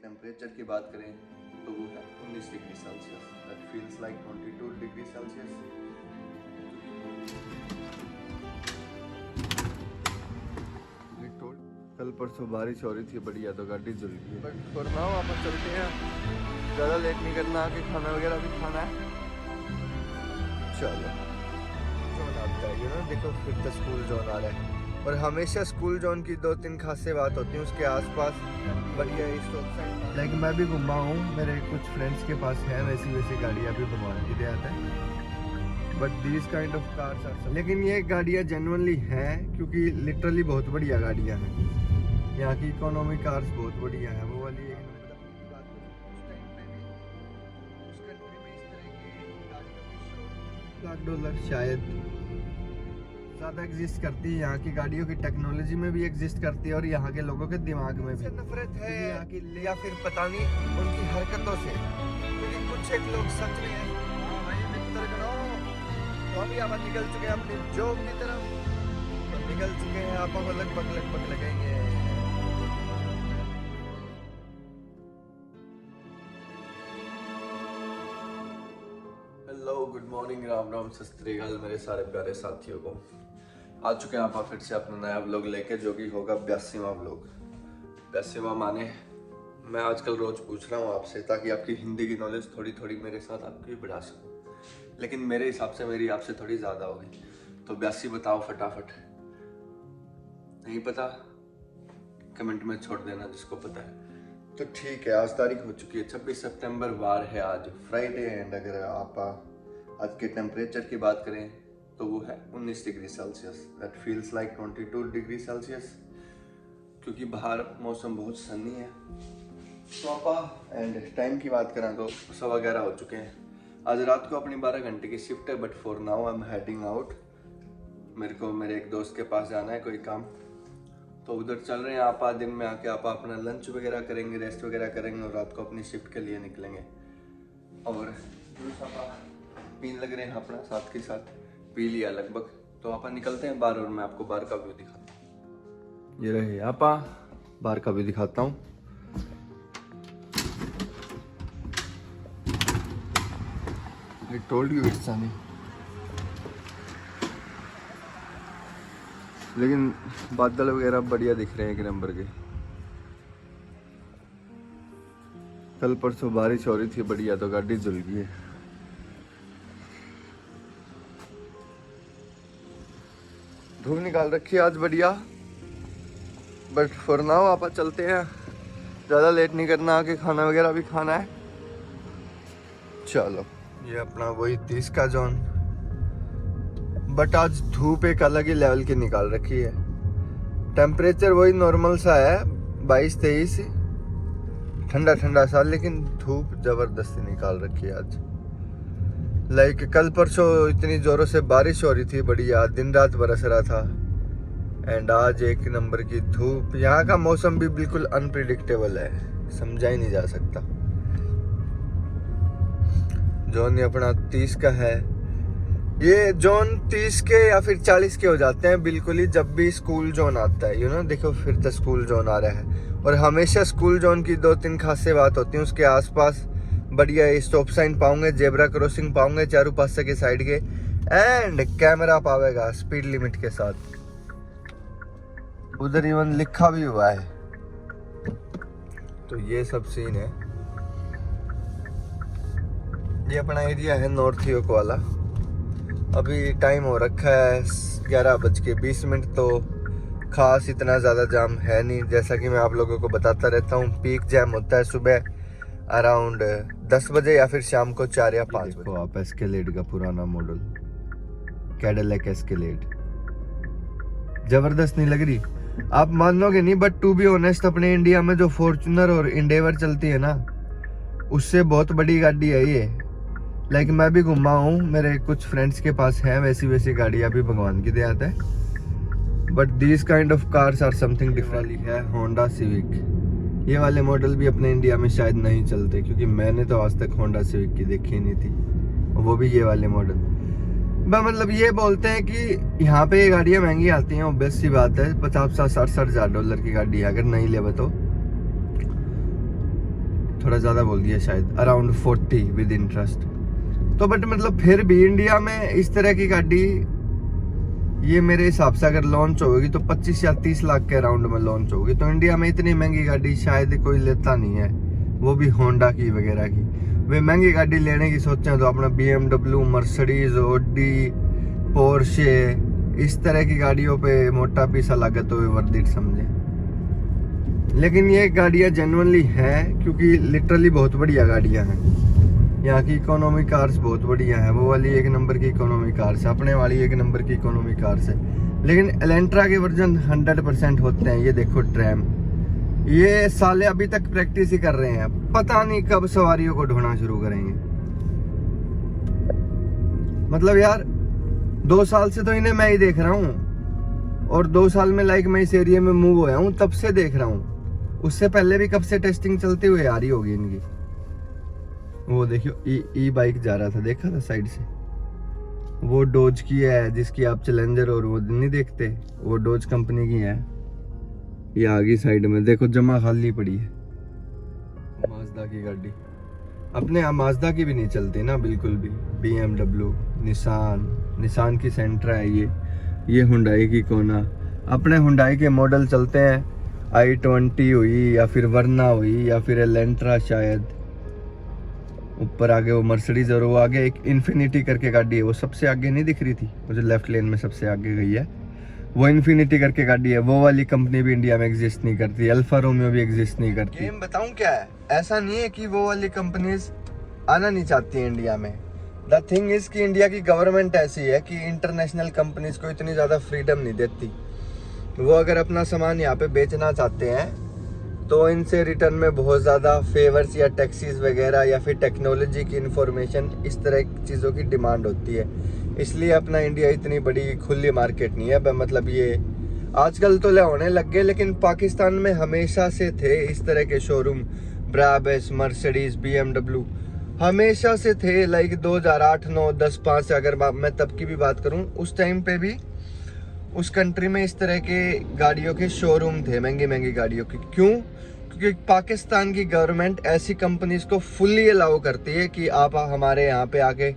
Temperature की बात करें तो वो है 19 degree Celsius. That feels like 22 degree Celsius. कल परसों बारिश हो रही थी बढ़िया, तो गाड़ी जल गई। बट फॉर नाउ वापस चलते हैं, ज़्यादा लेट नहीं करना, आके खाना वगैरह भी खाना है। चलो जोन आता है, ना देखो फिर तो स्कूल जोन आ रहा है। और हमेशा स्कूल जोन की 2-3 खासे बात होती है, उसके आसपास बढ़िया स्टॉप साइन। लाइक मैं भी घूमा हूँ, मेरे कुछ फ्रेंड्स के पास है वैसी गाड़ियाँ भी, भगवान की दया है। But these kind of cars are, लेकिन ये गाड़ियाँ जेन्युइनली हैं क्योंकि लिटरली बहुत बढ़िया गाड़ियाँ हैं। यहाँ की इकोनॉमी कार्स बहुत बढ़िया है। वो वाली एक $1,00,000 शायद ज़्यादा एग्जिस्ट करती है। यहाँ की गाड़ियों की टेक्नोलॉजी में भी एग्जिस्ट करती है और यहाँ के लोगों के दिमाग में भी नफरत है यहाँ की, या फिर पता नहीं उनकी हरकतों से। क्योंकि कुछ एक लोग सच में है, हाँ भाई मित्र गणों, तो अभी आप निकल चुके हैं अपनी जॉब की तरफ, तो निकल चुके हैं, आपको लगभग लगेंगे। Hello, good morning, Ram Ram, सत श्री अकाल मेरे सारे प्यारे साथियों को। आ चुके हैं आप फिर से अपना नया व्लॉग लेके, जो कि होगा 82वां व्लॉग। 82वां माने मैं आजकल रोज पूछ रहा हूँ आपसे, ताकि आपकी हिंदी की नॉलेज थोड़ी मेरे साथ आपकी भी बढ़ा सकूँ। लेकिन मेरे हिसाब से मेरी आपसे थोड़ी ज़्यादा होगी। तो 82 बताओ फटाफट। नहीं पता कमेंट में छोड़ देना जिसको पता है। तो ठीक है, आज तारीख हो चुकी है 26 सितंबर, वार है आज फ्राइडे। एंड अगर आप आज के टेम्परेचर की बात करें तो वो है 19 degree Celsius. That feels like 22 degree Celsius, क्योंकि बाहर मौसम बहुत सनी है। तो एंड टाइम की बात करें तो 11:15 हो चुके हैं। आज रात को अपनी 12 घंटे की शिफ्ट है, but for now I am heading out. मेरे को मेरे एक दोस्त के पास जाना है कोई काम, तो उधर चल रहे हैं। आप दिन में आके आप अपना लंच वगैरह करेंगे, रेस्ट वगैरह करेंगे, और रात को अपनी शिफ्ट के लिए निकलेंगे। और पीने लग रहे हैं अपना, साथ के साथ पी लिया लगभग। तो आप निकलते हैं बाहर और मैं आपको बाहर का व्यू दिखाता हूँ। ये रहे आप, बाहर का व्यू दिखाता हूँ। I told you it's sunny। लेकिन बादल वगैरह बढ़िया दिख रहे हैं, एक नंबर के। कल परसों बारिश हो रही थी बढ़िया, तो गाड़ी जल गई है। धूप निकाल रखी है आज बढ़िया, बट फॉर नाउ आप चलते हैं, ज़्यादा लेट नहीं करना, आके खाना वगैरह भी खाना है। चलो, ये अपना वही 30 का जोन, बट आज धूप एक अलग ही लेवल की निकाल रखी है। टेम्परेचर वही नॉर्मल सा है 22-23, ठंडा सा, लेकिन धूप जबरदस्ती निकाल रखी है आज। लाइक कल परसों इतनी जोरों से बारिश हो रही थी बढ़िया, दिन रात बरस रहा था। एंड आज एक नंबर की धूप। यहाँ का मौसम भी बिल्कुल अनप्रिडिक्टेबल है, समझा ही नहीं जा सकता। जोन ये अपना 30 का है। ये जोन 30 के या फिर 40 के हो जाते हैं बिल्कुल ही जब भी स्कूल जोन आता है। देखो फिर तो स्कूल जोन आ रहा है। और हमेशा स्कूल जोन की 2-3 खासे बात होती है, उसके आसपास बढ़िया स्टॉप साइन पाओगे, जेब्रा क्रॉसिंग पाओगे चारों पासे के साइड के, एंड कैमरा पावेगा स्पीड लिमिट के साथ। उधर इवन लिखा भी हुआ है। तो ये सब सीन है। ये अपना एरिया है नॉर्थ योक वाला। अभी टाइम हो रखा है 11:20, तो खास इतना ज़्यादा जाम है नहीं। जैसा कि मैं आप लोगों को बताता रहता हूँ, पीक जैम होता है सुबह अराउंड 10 बजे या फिर शाम को 4 या 5 बजे। आप एस्केलेड का पुराना मॉडल, कैडिलैक एस्केलेड, जबरदस्त नहीं लग रही? आप मानोगे नहीं, बट टू बी ऑनेस्ट अपने इंडिया में जो फॉर्च्यूनर और इंडेवर चलती है ना, उससे बहुत बड़ी गाड़ी है ये। लाइक मैं भी घूमा हूँ, मेरे कुछ फ्रेंड्स के पास है वैसी गाड़ियाँ भी, भगवान की दया है। But these kind of cars are something different. है होंडा सिविक। ये वाले मॉडल भी अपने इंडिया में शायद नहीं चलते, क्योंकि मैंने तो आज तक होंडा सिविक की देखी नहीं थी, और वो भी ये वाले मॉडल। मतलब ये बोलते हैं कि यहाँ पे ये गाड़ियाँ महंगी आती हैं, ऑब्वियस सी बात है। $50-60 हज़ार की गाड़ी है, अगर नहीं ले तो। थोड़ा ज़्यादा बोल दिया शायद, अराउंड 40 विद इंटरेस्ट। तो बट मतलब फिर भी इंडिया में इस तरह की गाड़ी ये मेरे हिसाब से अगर लॉन्च होगी तो 25 या 30 लाख के अराउंड में लॉन्च होगी। तो इंडिया में इतनी महंगी गाड़ी शायद कोई लेता नहीं है, वो भी होंडा की वगैरह की। वे महंगी गाड़ी लेने की सोचें तो अपना BMW, मर्सिडीज, ऑडी, पोर्शे, इस तरह की गाड़ियों पे मोटा पैसा लागत हो वर्थ इट समझे। लेकिन ये गाड़ियाँ जेन्युइनली हैं क्योंकि लिटरली बहुत बढ़िया गाड़ियाँ हैं। यहाँ की इकोनॉमी कार्स बहुत बढ़िया है, वो वाली एक नंबर की इकोनॉमी कार्स है, अपने वाली एक नंबर की इकोनॉमी कार्स है। लेकिन एलेंट्रा के वर्जन 100% होते हैं। ये देखो ट्रैम, ये साले अभी तक प्रैक्टिस ही कर रहे हैं, पता नहीं कब सवारियों को ढोना शुरू करेंगे। मतलब यार 2 साल से तो इन्हें मैं ही देख रहा हूँ, और 2 साल में लाइक मैं इस एरिया में मूव होया हूँ तब से देख रहा हूँ। उससे पहले भी कब से टेस्टिंग चलती हुई आ रही होगी इनकी। वो देखियो ई बाइक जा रहा था, देखा था साइड से, वो डोज की है जिसकी आप चैलेंजर और वो नहीं देखते, वो डोज कंपनी की है। ये आगे साइड में देखो जमा खाली पड़ी है, माजदा की गाड़ी। अपने यहाँ माजदा की भी नहीं चलती ना बिल्कुल भी। BMW, निसान की सेंट्रा है ये हुंडई की कोना। अपने हुंडई के मॉडल चलते हैं, i20 हुई या फिर वर्ना हुई या फिर एलेंट्रा शायद। ऊपर आगे वो मर्सिडीज, और वो आगे एक इन्फिनिटी करके गाड़ी है, वो सबसे आगे नहीं दिख रही थी, वो जो लेफ्ट लेन में सबसे आगे गई है, वो इन्फिनिटी करके गाड़ी है। वो वाली कंपनी भी इंडिया में एग्जिस्ट नहीं करती, अल्फा रोमियो भी एग्जिस्ट नहीं करती। गेम बताऊं क्या है, ऐसा नहीं है कि वो वाली कंपनीज आना नहीं चाहती है इंडिया में। द थिंग इज कि इंडिया की गवर्नमेंट ऐसी है कि इंटरनेशनल कंपनीज को इतनी ज़्यादा फ्रीडम नहीं देती। वो अगर अपना सामान यहाँ पे बेचना चाहते हैं तो इनसे रिटर्न में बहुत ज़्यादा फेवर्स या टैक्सीज वगैरह या फिर टेक्नोलॉजी की इंफॉर्मेशन, इस तरह की चीज़ों की डिमांड होती है। इसलिए अपना इंडिया इतनी बड़ी खुली मार्केट नहीं है। मतलब ये आजकल तो ले होने लग गए, लेकिन पाकिस्तान में हमेशा से थे इस तरह के शोरूम। ब्राबस, मर्सिडीज, BMW हमेशा से थे। लाइक 2008, 9, 10, 5 अगर मैं तब की भी बात करूं, उस टाइम पे भी उस कंट्री में इस तरह के गाड़ियों के शोरूम थे, महंगी महंगी गाड़ियों के। क्यों? क्योंकि पाकिस्तान की गवर्नमेंट ऐसी कंपनीज को फुल्ली अलाउ करती है कि आप हमारे यहाँ पे आके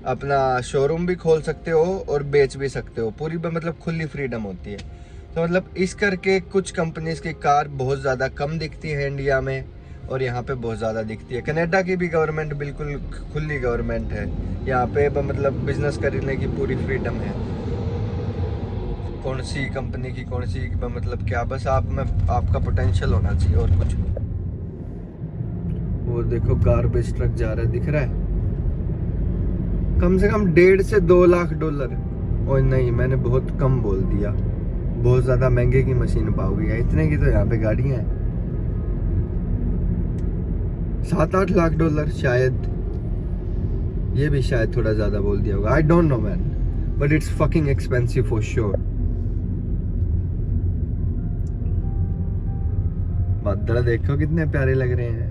अपना शोरूम भी खोल सकते हो और बेच भी सकते हो। पूरी मतलब खुली फ्रीडम होती है। तो मतलब इस करके कुछ कंपनीज की कार बहुत ज़्यादा कम दिखती है इंडिया में, और यहाँ पे बहुत ज़्यादा दिखती है। कनाडा की भी गवर्नमेंट बिल्कुल खुली गवर्नमेंट है, यहाँ पे मतलब बिजनेस करने की पूरी फ्रीडम है। कौन सी कंपनी की कौन सी मतलब क्या, बस आप में आपका पोटेंशियल होना चाहिए और कुछ नहीं। वो देखो गार्बेज ट्रक जा रहा है, दिख रहा है, कम से कम $1.5 से 2 लाख। और नहीं, मैंने बहुत कम बोल दिया, बहुत ज्यादा महंगे की मशीन पाओगी। इतने की तो यहाँ पे गाड़ियां हैं, $7-8 लाख शायद। ये भी शायद थोड़ा ज्यादा बोल दिया होगा, I don't know man, but it's fucking expensive for sure. बादल देखो कितने प्यारे लग रहे हैं।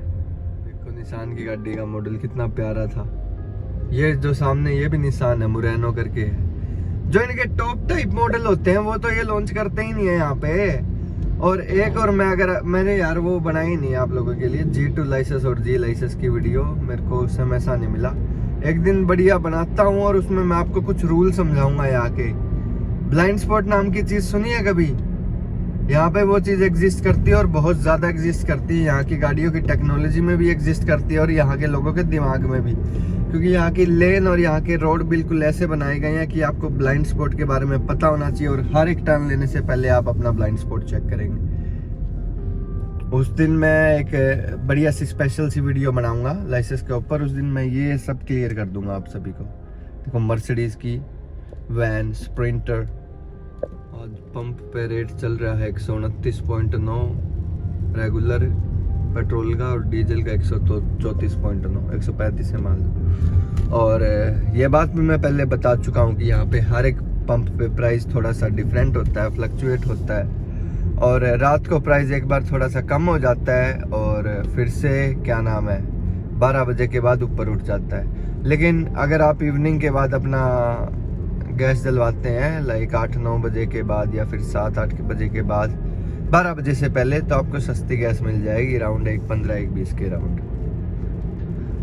देखो निसान की गाड़ी का मॉडल कितना प्यारा था। ये जो सामने ये भी निसान है, मुरैनो करके है। जो इनके टॉप टाइप मॉडल होते हैं वो तो ये लॉन्च करते ही नहीं है यहाँ पे। और एक और मैंने यार वो बनाई नहीं आप लोगों के लिए G2 लाइसेंस और G लाइसेंस की वीडियो, मेरे को समय ऐसा नहीं मिला। एक दिन बढ़िया बनाता हूँ और उसमें मैं आपको कुछ रूल समझाऊंगा। यहाँ के ब्लाइंड स्पॉट नाम की चीज सुनी है कभी? यहाँ पे वो चीज एग्जिस्ट करती है और बहुत ज्यादा एग्जिस्ट करती है। यहाँ की गाड़ियों की टेक्नोलॉजी में भी एग्जिस्ट करती है और यहाँ के लोगों के दिमाग में भी, क्योंकि यहाँ की लेन और यहाँ के रोड बिल्कुल ऐसे बनाए गए हैं कि आपको ब्लाइंड स्पॉट के बारे में पता होना चाहिए। और हर एक टर्न लेने से पहले आप अपना ब्लाइंड स्पॉट चेक करेंगे। उस दिन मैं एक बढ़िया सी स्पेशल सी वीडियो बनाऊंगा लाइसेंस के ऊपर। उस दिन मैं ये सब क्लियर कर दूंगा आप सभी को। देखो मर्सिडीज की वैन स्प्रिंटर, आज पंप पे रेट चल रहा है 129.9 रेगुलर पेट्रोल का, और डीजल का 134.9, 135 है मान लो। और ये बात भी मैं पहले बता चुका हूँ कि यहाँ पे हर एक पंप पे प्राइस थोड़ा सा डिफरेंट होता है, फ्लक्चुएट होता है। और रात को प्राइस एक बार थोड़ा सा कम हो जाता है और फिर से क्या नाम है 12 बजे के बाद ऊपर उठ जाता है। लेकिन अगर आप इवनिंग के बाद अपना गैस डलवाते हैं लाइक 8-9 बजे के बाद या फिर 7-8 बजे के बाद, 12 बजे से पहले, तो आपको सस्ती गैस मिल जाएगी अराउंड 1.15-1.20 के राउंड।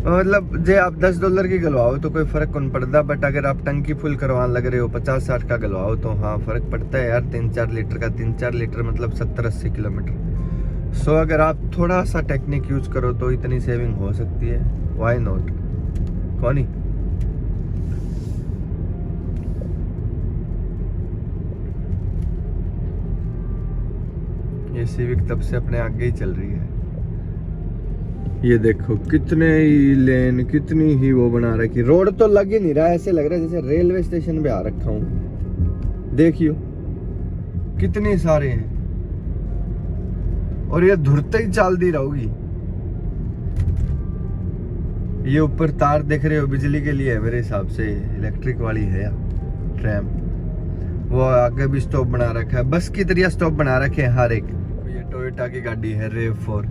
मतलब जे आप $10 की गलवाओ तो कोई फर्क कौन पड़ता, बट अगर आप टंकी फुल करवाने लग रहे हो 50-60 का गलवाओ तो हाँ फर्क पड़ता है यार। 3-4 लीटर का, 3-4 लीटर मतलब 70-80 किलोमीटर। सो अगर आप थोड़ा सा टेक्निक यूज करो तो इतनी सेविंग हो सकती है, व्हाई नॉट, कौन ही। ये सिविक तब से अपने आगे ही चल रही है। ये देखो कितने ही लेन, कितनी ही वो बना रखी। रोड तो लग ही नहीं रहा है, ऐसे लग रहा है जैसे रेलवे स्टेशन पे आ रखा हूँ। देखियो कितने सारे हैं, और ये धुरते ही चाल दी रहोगी। ये ऊपर तार देख रहे हो, बिजली के लिए है मेरे हिसाब से, इलेक्ट्रिक वाली है ट्रैम। वो आगे भी स्टॉप बना रखा है, बस की तरह स्टॉप बना रखे हैं हर एक। ये टोयोटा की गाड़ी है RAV4।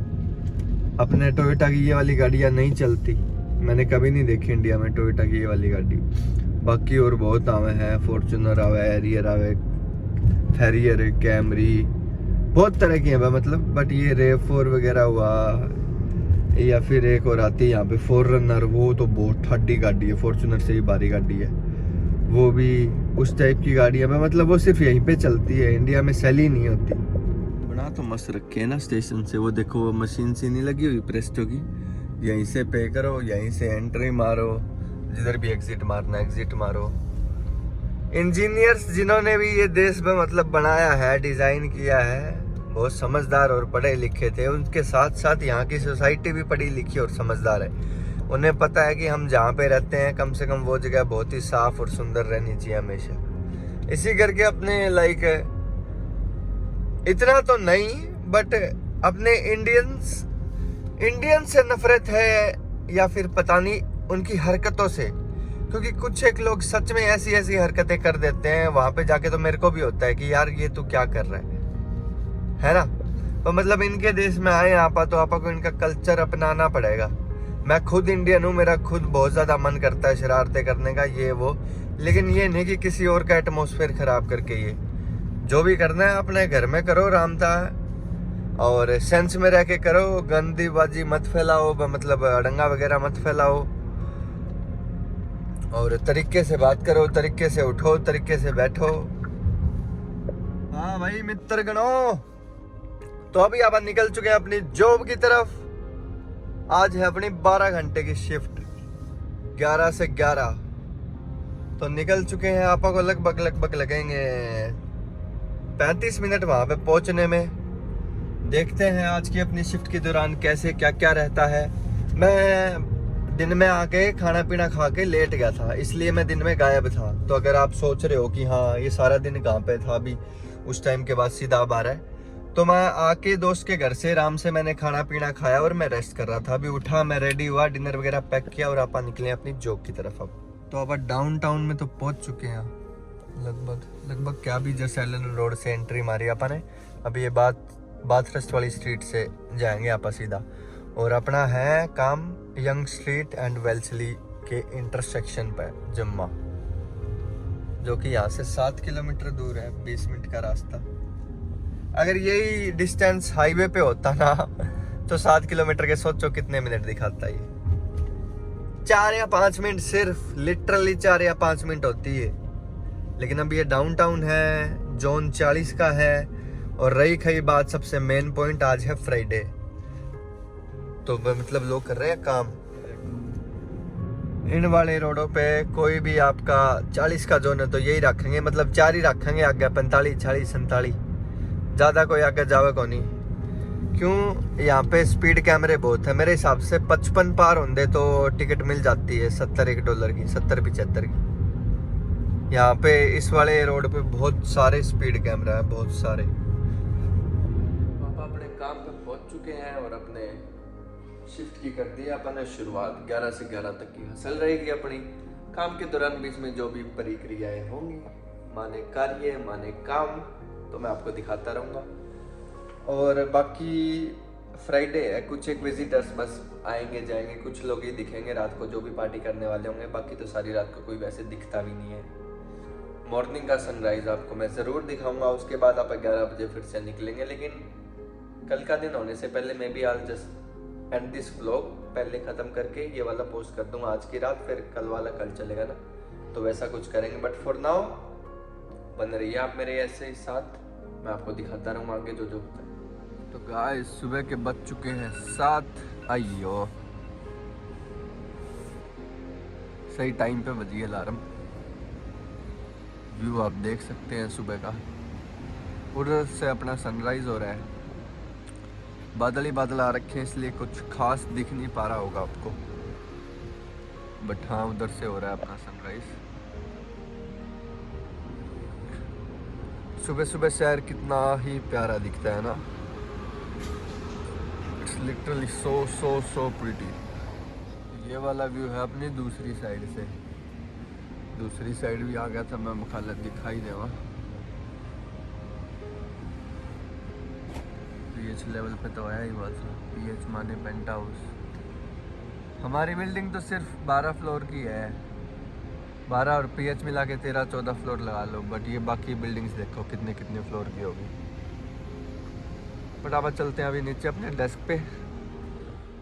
अपने टोयोटा की ये वाली गाड़ियाँ नहीं चलती, मैंने कभी नहीं देखी इंडिया में टोयोटा की ये वाली गाड़ी। बाकी और बहुत आवे हैं, फॉर्च्यूनर आवे, हैरियर आवे, हैरियर, कैमरी, बहुत तरह की है मतलब। बट ये RAV4 वगैरह हुआ, या फिर एक और आती है यहाँ पे फोररनर, वो तो बहुत ठंडी गाड़ी है, फॉर्च्यूनर से ही भारी गाड़ी है वो भी। उस टाइप की गाड़ियाँ में मतलब वो सिर्फ यहीं पे चलती है, इंडिया में सेल ही नहीं होती। बना तो मस्त रखे है ना स्टेशन से, वो देखो वो मशीन सी नहीं लगी हुई प्रेस्टो की, यहीं से पे करो, यहीं से एंट्री मारो, जिधर भी एग्जिट मारना एग्जिट मारो। इंजीनियर्स जिन्होंने भी ये देश में मतलब बनाया है, डिजाइन किया है, बहुत समझदार और पढ़े लिखे थे। उनके साथ साथ यहाँ की सोसाइटी भी पढ़ी लिखी और समझदार है। उन्हें पता है कि हम जहाँ पे रहते हैं कम से कम वो जगह बहुत ही साफ और सुंदर रहनी चाहिए हमेशा। इसी करके अपने लाइक इतना तो नहीं, बट अपने इंडियन से नफरत है, या फिर पता नहीं उनकी हरकतों से। क्योंकि कुछ एक लोग सच में ऐसी ऐसी हरकतें कर देते हैं, वहां पे जाके तो मेरे को भी होता है कि यार ये तू क्या कर रहा है ना। तो मतलब इनके देश में आए आपा, तो आपा को इनका कल्चर अपनाना पड़ेगा। मैं खुद इंडियन हूँ, मेरा खुद बहुत ज्यादा मन करता है शरारतें करने का, ये वो, लेकिन ये नहीं कि किसी और का एटमोसफेयर खराब करके। ये जो भी करना है अपने घर में करो, रामता, और सेंस में रह के करो, गंदी बाजी मत फैलाओ, मतलब अड़ंगा वगैरह मत फैलाओ, और तरीके से बात करो, तरीके से उठो, तरीके से बैठो। हाँ भाई मित्र गणों, तो अभी आप निकल चुके हैं अपनी जॉब की तरफ। आज है अपनी 12 घंटे की शिफ्ट, 11 से 11, तो निकल चुके हैं। आपको लगभग लगेंगे 35 मिनट वहां पे पहुंचने में। देखते हैं आज की अपनी शिफ्ट के दौरान कैसे क्या क्या रहता है। मैं दिन में आके खाना पीना खा के लेट गया था, इसलिए मैं दिन में गायब था। तो अगर आप सोच रहे हो कि हाँ ये सारा दिन कहाँ पे था, अभी उस टाइम के बाद सीधा अब आ रहा है, तो मैं आके दोस्त के घर से आराम से मैंने खाना पीना खाया और मैं रेस्ट कर रहा था। अभी उठा, मैं रेडी हुआ, डिनर वगैरह पैक किया और आप निकले अपनी जॉब की तरफ। अब तो अब डाउन टाउन में तो पहुंच चुके हैं लगभग क्या भी, जस्ट एलन रोड से एंट्री मारी आपने। अभी ये बाथरस्ट वाली स्ट्रीट से जाएंगे आप सीधा, और अपना है काम यंग स्ट्रीट एंड वेल्सली के इंटरसेक्शन पे जम्मा, जो कि यहाँ से 7 किलोमीटर दूर है, 20 मिनट का रास्ता। अगर यही डिस्टेंस हाईवे पे होता ना तो 7 किलोमीटर के सोचो कितने मिनट दिखाता ये, 4 या 5 मिनट, सिर्फ लिटरली 4 या 5 मिनट होती है। लेकिन अब ये डाउनटाउन है, जोन 40 का है। और रही खई बात, सबसे मेन पॉइंट, आज है फ्राइडे, तो मतलब लोग कर रहे हैं काम। इन वाले रोडों पे कोई भी आपका 40 का जोन है तो यही रखेंगे, मतलब 4 ही रखेंगे आगे, 45, 40, 47, ज़्यादा कोई आगे जावे को नहीं। क्यों, यहाँ पे स्पीड कैमरे बहुत है। मेरे हिसाब से 55 पार होंगे तो टिकट मिल जाती है $70 की, 70-75 की। यहाँ पे इस वाले रोड पे बहुत सारे स्पीड कैमरा है, बहुत सारे। पापा अपने काम पे पहुंच चुके हैं और अपने शिफ्ट की कर दी अपने शुरुआत। 11 से 11 तक की हसल रहेगी अपनी। काम के दौरान बीच में जो भी प्रक्रियाएं होंगी, माने कार्य माने काम, तो मैं आपको दिखाता रहूँगा। और बाकी फ्राइडे है, कुछ एक विजिटर्स बस आएंगे जाएंगे, कुछ लोग ही दिखेंगे रात को जो भी पार्टी करने वाले होंगे। बाकी तो सारी रात को कोई वैसे दिखता भी नहीं है। मॉर्निंग का सनराइज आपको मैं ज़रूर दिखाऊंगा, उसके बाद आप 11 बजे फिर से निकलेंगे। लेकिन कल का दिन होने से पहले मैं भी आज जस्ट एंड दिस व्लॉग पहले ख़त्म करके ये वाला पोस्ट कर दूंगा आज की रात, फिर कल वाला कल चलेगा ना, तो वैसा कुछ करेंगे। बट फॉर नाउ बन रही है आप मेरे ऐसे ही साथ, मैं आपको दिखाता रहूँगा आगे जो जो होता है। तो गाइस सुबह के बज चुके हैं 7। आइयो सही टाइम पे बजी अलार्म। व्यू आप देख सकते हैं सुबह का, उधर से अपना सनराइज हो रहा है। बादल ही बादल आ रखे हैं इसलिए कुछ खास दिख नहीं पा रहा होगा आपको, बट हाँ उधर से हो रहा है अपना सनराइज। सुबह सुबह शहर कितना ही प्यारा दिखता है ना, it's literally so so so pretty. ये वाला व्यू है अपनी दूसरी साइड से, दूसरी साइड भी आ गया था मैं, मुखालत दिखाई देवा। पीएच लेवल पे तो आया ही हुआ था, पीएच माने पेंट हाउस। हमारी बिल्डिंग तो सिर्फ 12 फ्लोर की है, 12 और पीएच मिला के 13-14 फ्लोर लगा लो, बट ये बाकी बिल्डिंग्स देखो कितने कितने फ्लोर की होगी। बट अब चलते हैं अभी नीचे अपने डेस्क पे।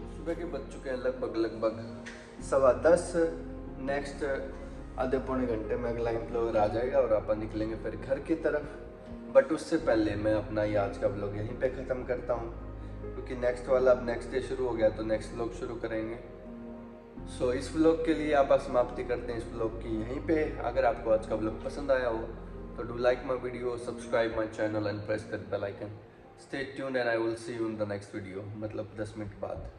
सुबह के बज चुके हैं लगभग 10:15। नेक्स्ट आधे पौने घंटे में अगला एम्प्लॉयर आ जाएगा और अपन निकलेंगे फिर घर की तरफ। बट उससे पहले मैं अपना ये आज का व्लॉग यहीं पे ख़त्म करता हूँ, क्योंकि नेक्स्ट वाला अब नेक्स्ट डे शुरू हो गया तो नेक्स्ट व्लॉग शुरू करेंगे। सो इस व्लॉग के लिए आप समाप्ति करते हैं इस व्लॉग की यहीं पे। अगर आपको आज का व्लॉग पसंद आया हो तो do like my video, subscribe my channel and press that bell icon. Stay tuned and I will see you in the next video, मतलब 10 मिनट बाद।